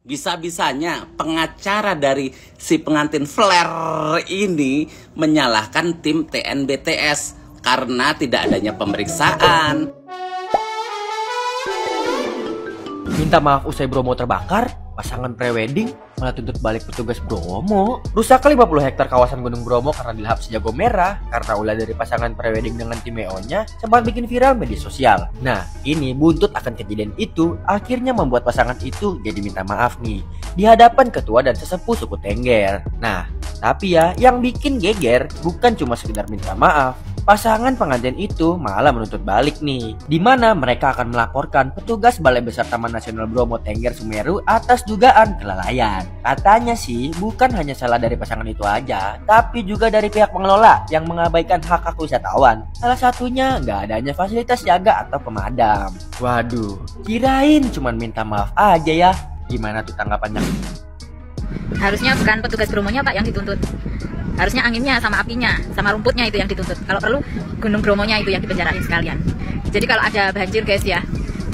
Bisa-bisanya pengacara dari si pengantin flare ini menyalahkan tim TNBTS karena tidak adanya pemeriksaan. Minta maaf usai Bromo terbakar, pasangan prewedding malah tuntut balik petugas Bromo. Rusak 50 hektar kawasan Gunung Bromo karena dilahap sejago merah karena ulah dari pasangan prewedding dengan tim EO-nya sempat bikin viral media sosial. Nah, ini buntut akan kejadian itu akhirnya membuat pasangan itu jadi minta maaf nih di hadapan ketua dan sesepuh suku Tengger. Nah, tapi ya yang bikin geger bukan cuma sekedar minta maaf. Pasangan pengantin itu malah menuntut balik nih, di mana mereka akan melaporkan petugas Balai Besar Taman Nasional Bromo Tengger Semeru atas dugaan kelalaian. Katanya sih bukan hanya salah dari pasangan itu aja, tapi juga dari pihak pengelola yang mengabaikan hak-hak wisatawan. Salah satunya nggak adanya fasilitas jaga atau pemadam. Waduh, kirain cuman minta maaf aja ya. Gimana tuh tanggapannya? Harusnya bukan petugas Bromonya Pak yang dituntut. Harusnya anginnya sama apinya, sama rumputnya itu yang dituntut. Kalau perlu Gunung Bromonya itu yang dipenjarain sekalian. Jadi kalau ada banjir guys ya,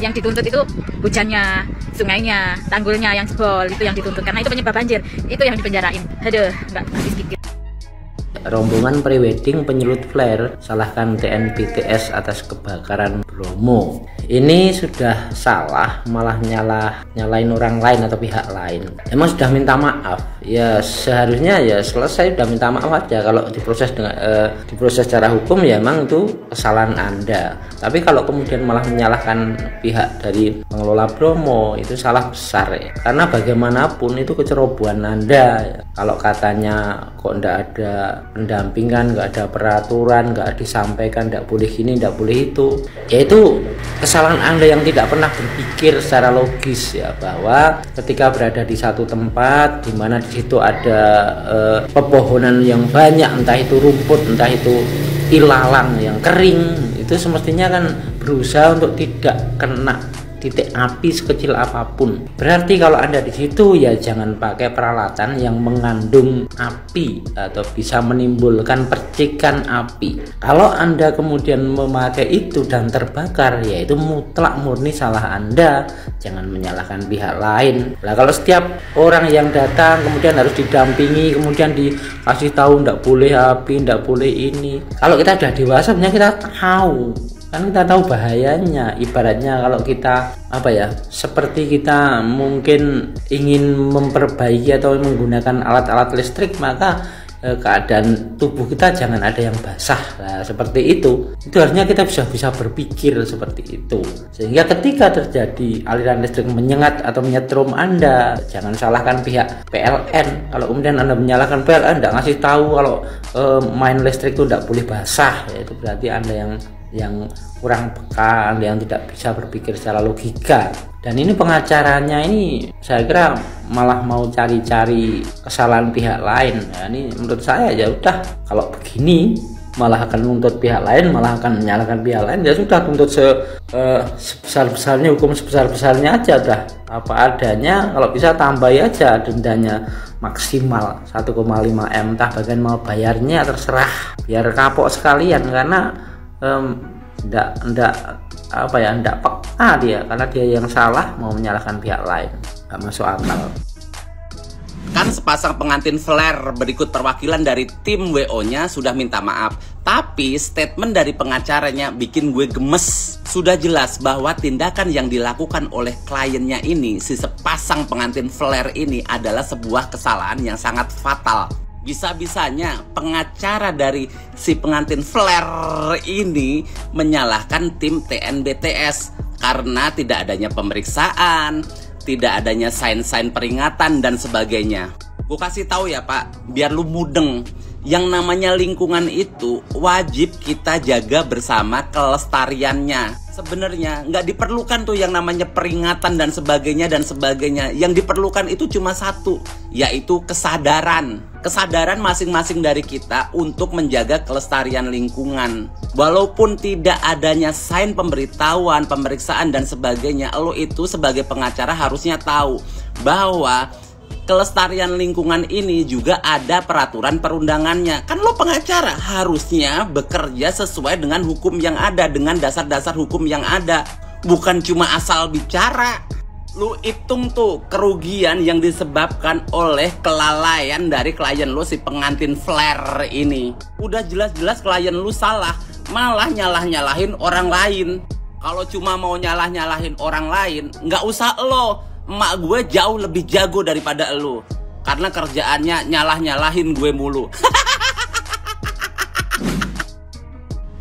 yang dituntut itu hujannya, sungainya, tanggulnya yang jebol, itu yang dituntut. Karena itu penyebab banjir, itu yang dipenjarain. Aduh, nggak habis pikir. Rombongan prewedding penyelut flare salahkan TNBTS atas kebakaran Bromo. Ini sudah salah, malah nyalain orang lain atau pihak lain. Emang sudah minta maaf, ya seharusnya ya selesai, sudah minta maaf aja. Kalau diproses secara hukum ya emang itu kesalahan Anda. Tapi kalau kemudian malah menyalahkan pihak dari pengelola Bromo, itu salah besar ya. Karena bagaimanapun itu kecerobohan Anda. Kalau katanya kok ndak ada pendampingan, nggak ada peraturan, nggak disampaikan, nggak boleh ini, nggak boleh itu, yaitu kesalahan Anda yang tidak pernah berpikir secara logis ya, bahwa ketika berada di satu tempat di mana di situ ada pepohonan yang banyak, entah itu rumput, entah itu ilalang yang kering, itu semestinya kan berusaha untuk tidak kena titik api sekecil apapun. Berarti kalau Anda di situ ya jangan pakai peralatan yang mengandung api atau bisa menimbulkan percikan api. Kalau Anda kemudian memakai itu dan terbakar, ya itu mutlak murni salah Anda. Jangan menyalahkan pihak lain. Nah, kalau setiap orang yang datang kemudian harus didampingi, kemudian dikasih tahu ndak boleh api, ndak boleh ini. Kalau kita sudah dewasa sebenarnya kita tahu. Kan kita tahu bahayanya. Ibaratnya kalau kita seperti kita mungkin ingin memperbaiki atau menggunakan alat-alat listrik, maka keadaan tubuh kita jangan ada yang basah. Nah, seperti itu harusnya kita bisa berpikir seperti itu, sehingga ketika terjadi aliran listrik menyengat atau menyetrum Anda, jangan salahkan pihak PLN. Kalau kemudian Anda menyalahkan PLN, tidak ngasih tahu kalau main listrik itu tidak boleh basah, ya itu berarti Anda yang kurang peka, yang tidak bisa berpikir secara logika. Dan ini pengacaranya ini saya kira malah mau cari-cari kesalahan pihak lain. Nah, ini menurut saya ya udah, kalau begini malah akan menuntut pihak lain, malah akan menyalahkan pihak lain, ya sudah tuntut sebesar-besarnya, hukum sebesar-besarnya aja, udah apa adanya. Kalau bisa tambahi aja dendanya maksimal 1,5 M, entah bagian mau bayarnya terserah, biar kapok sekalian. Karena ndak peka dia, karena dia yang salah mau menyalahkan pihak lain, nggak masuk akal. Kan sepasang pengantin flare berikut perwakilan dari tim WO-nya sudah minta maaf, tapi statement dari pengacaranya bikin gue gemes. Sudah jelas bahwa tindakan yang dilakukan oleh kliennya ini, si sepasang pengantin flare ini, adalah sebuah kesalahan yang sangat fatal. Bisa-bisanya pengacara dari si pengantin flare ini menyalahkan tim TNBTS karena tidak adanya pemeriksaan, tidak adanya sign-sign peringatan dan sebagainya. Gue kasih tahu ya Pak, biar lu mudeng. Yang namanya lingkungan itu wajib kita jaga bersama kelestariannya. Sebenarnya nggak diperlukan tuh yang namanya peringatan dan sebagainya dan sebagainya. Yang diperlukan itu cuma satu, yaitu kesadaran. Kesadaran masing-masing dari kita untuk menjaga kelestarian lingkungan. Walaupun tidak adanya sign pemberitahuan, pemeriksaan dan sebagainya, lo itu sebagai pengacara harusnya tahu bahwa kelestarian lingkungan ini juga ada peraturan perundangannya. Kan lo pengacara harusnya bekerja sesuai dengan hukum yang ada, dengan dasar-dasar hukum yang ada, bukan cuma asal bicara. Lu hitung tuh kerugian yang disebabkan oleh kelalaian dari klien lu si pengantin flare ini. Udah jelas-jelas klien lu salah, malah nyalah-nyalahin orang lain. Kalau cuma mau nyalah-nyalahin orang lain, nggak usah lo. Emak gue jauh lebih jago daripada lo. Karena kerjaannya nyalah-nyalahin gue mulu.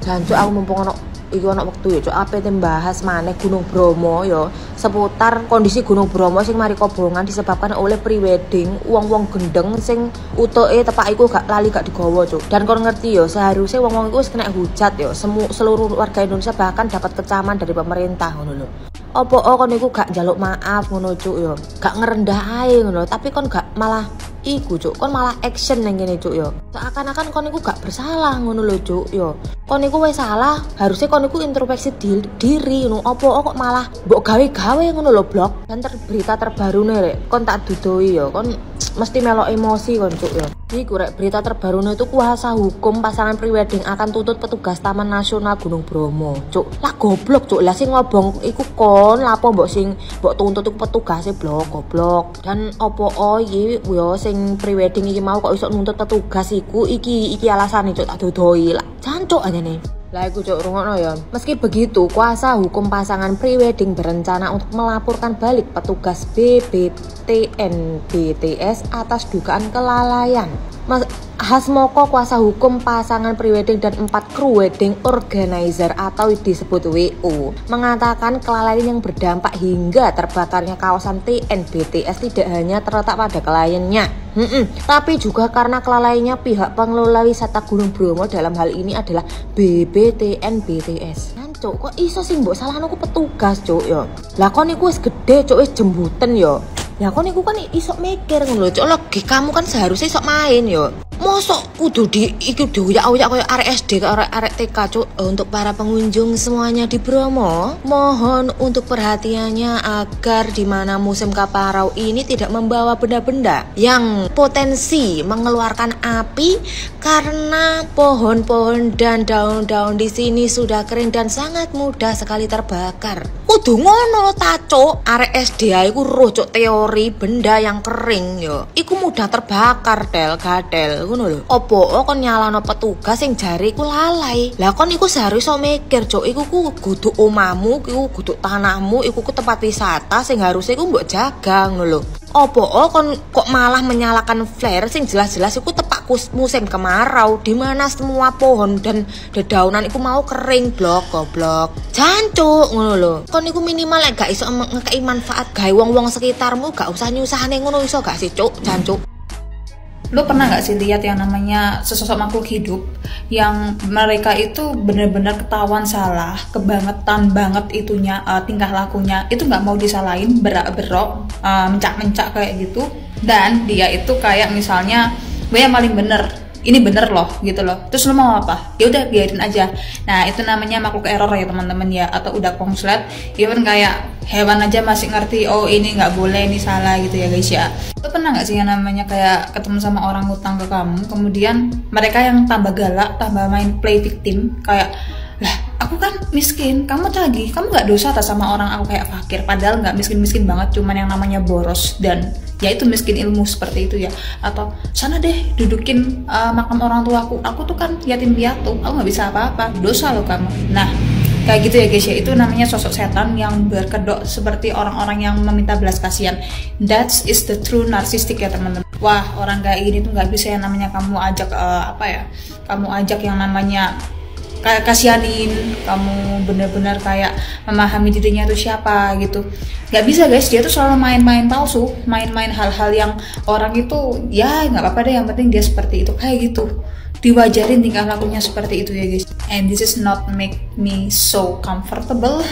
Jancuk aku mumpung ono iki ono wektu ya, Cuk, ape bahas maneh Gunung Bromo ya, seputar kondisi Gunung Bromo sing mari kobongan disebabkan oleh prewedding wong-wong gendeng sing utuke tepak iku gak lali gak digawa, Cuk. Dan kon ngerti ya, seharusnya wong-wong iku wis kena hujat ya, seluruh warga Indonesia bahkan dapat kecaman dari pemerintah ngono lho. Opo kon iku gak njaluk maaf ngono, Cuk ya. Gak ngerendah ae ngono, tapi kon gak malah iku, Cuk, kon malah action nang kene, Cuk ya. Seakan-akan kon iku gak bersalah ngono lho, Cuk ya. Kon iku wis salah, harusnya kon iku introspeksi diri ngono. Opo kok malah mbok gawe-gawe ngono lho, blok. Dan berita terbarune rek, kon tak dudoi ya, kon mesti melok emosi kon, Cuk ya. Iku rek berita terbarune itu kuasa hukum pasangan prewedding akan tuntut petugas Taman Nasional Gunung Bromo, Cuk. Lah goblok, Cuk. Lah sing ngobong iku kon, lapo mbok sing mbok tuntut iku petugase blok, goblok. Dan opo iki yo sing prewedding iki mau kok iso nuntut petugas iku iki alasane, Cuk, tak dodoi. Lah jancuk aja nih. Lah iku, Cuk, rungokno ya. Meski begitu, kuasa hukum pasangan prewedding berencana untuk melaporkan balik petugas BBTN BTS atas dugaan kelalaian. Hasmoko, kuasa hukum pasangan prewedding dan 4 kru wedding organizer atau disebut WO, mengatakan kelalaian yang berdampak hingga terbakarnya kawasan TNBTS tidak hanya terletak pada kliennya, tapi juga karena kelalaiannya pihak pengelola wisata Gunung Bromo, dalam hal ini adalah BBTN BTS. Cuk, kok iso sih mbok salahno ku petugas, Cuk ya. Lah kon iku wis gede, Cuk, wis jembuten ya. Ya kon iku kan iso mikir ngono lho, Cuk. Kamu kan seharusnya iso main ya. Mosok kudu iki dioyak-oyak koyo arek SD karo arek TK, Cuk. Untuk para pengunjung semuanya di Bromo, mohon untuk perhatiannya agar di mana musim kemarau ini tidak membawa benda-benda yang potensi mengeluarkan api karena pohon-pohon dan daun-daun di sini sudah kering dan sangat mudah sekali terbakar. Kudu ngono ta, Cuk. Arek SD iku roh, Cuk, teori benda yang kering yo iku mudah terbakar, gadel ngono lho. Opo kon nyalano petugas sing jare iku lalai. Lah kon iku seharusnya mikir, Cuk, iku kudu omamu, iku kudu tanahmu, iku ku tempat wisata sing harusnya iku mbok jaga ngono lho. Opo kon kok malah menyalakan flare sing jelas-jelas iku tepak musim kemarau di mana semua pohon dan dedaunan iku mau kering, blok goblok. Jancuk ngono lho. Kon iku minimal lek gak iso ngekei manfaat gawe wong-wong sekitarmu, gak usah nyusahne ngono, iso gak sih, Cuk? Jancuk. Lo pernah gak sih lihat yang namanya sesosok makhluk hidup yang mereka itu benar-benar ketahuan salah, kebangetan banget itunya, tingkah lakunya itu nggak mau disalahin, berak-berok, mencak-mencak kayak gitu, dan dia itu kayak misalnya gue yang paling bener, ini bener loh gitu loh, terus lo mau apa? Ya udah biarin aja. Nah itu namanya makhluk error ya teman-teman ya, atau udah konslet. Even kayak hewan aja masih ngerti, oh ini nggak boleh, ini salah gitu ya guys ya. Lo pernah nggak sih yang namanya kayak ketemu sama orang ngutang ke kamu, kemudian mereka yang tambah galak, tambah main play victim, kayak lah aku kan miskin, kamu nggak dosa atas sama orang aku kayak fakir, padahal nggak miskin banget, cuman yang namanya boros dan ya itu miskin ilmu seperti itu ya. Atau sana deh dudukin makam orang tuaku, aku tuh kan yatim piatu, aku nggak bisa apa-apa, dosa lo kamu. Nah kayak gitu ya guys ya, itu namanya sosok setan yang berkedok seperti orang-orang yang meminta belas kasihan. That is the true narcissistic ya teman-teman. Wah orang kayak gini tuh nggak bisa yang namanya kamu ajak kamu ajak yang namanya kayak kasihanin, kamu benar-benar kayak memahami dirinya itu siapa gitu. Gak bisa guys, dia tuh selalu main-main palsu, main-main hal-hal yang orang itu ya nggak apa-apa deh, yang penting dia seperti itu, kayak gitu. Diwajarin tingkah lakunya seperti itu ya guys. And this is not make me so comfortable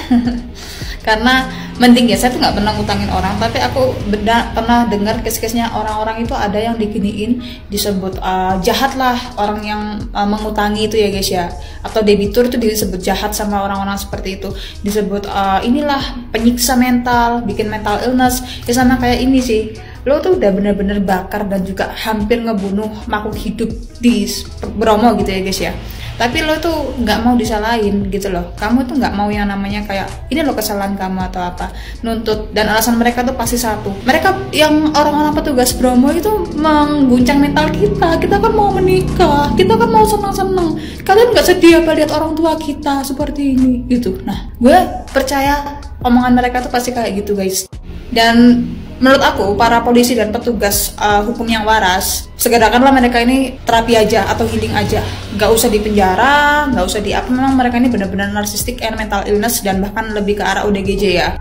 karena mending ya, saya tuh nggak pernah ngutangin orang, tapi aku pernah dengar case-case-nya orang-orang itu ada yang diginiin, disebut jahat lah orang yang mengutangi itu ya guys ya, atau debitur itu disebut jahat sama orang-orang seperti itu, disebut inilah penyiksa mental, bikin mental illness ya. Sama kayak ini sih, lo tuh udah bener-bener bakar dan juga hampir ngebunuh makhluk hidup di Bromo gitu ya guys ya. tapi lo tuh nggak mau disalahin gitu loh. Kamu tuh nggak mau yang namanya kayak ini lo kesalahan kamu atau apa, nuntut. Dan alasan mereka tuh pasti satu, mereka yang orang-orang petugas Bromo itu mengguncang mental kita. Kita kan mau menikah, kita kan mau senang-senang, kalian nggak sedih apa lihat orang tua kita seperti ini gitu. Nah, gue percaya omongan mereka tuh pasti kayak gitu guys. Dan menurut aku para polisi dan petugas hukum yang waras, segerakanlah mereka ini terapi aja atau healing aja, nggak usah di penjara, nggak usah di apa. Memang mereka ini benar-benar narcissistic and mental illness dan bahkan lebih ke arah ODGJ ya.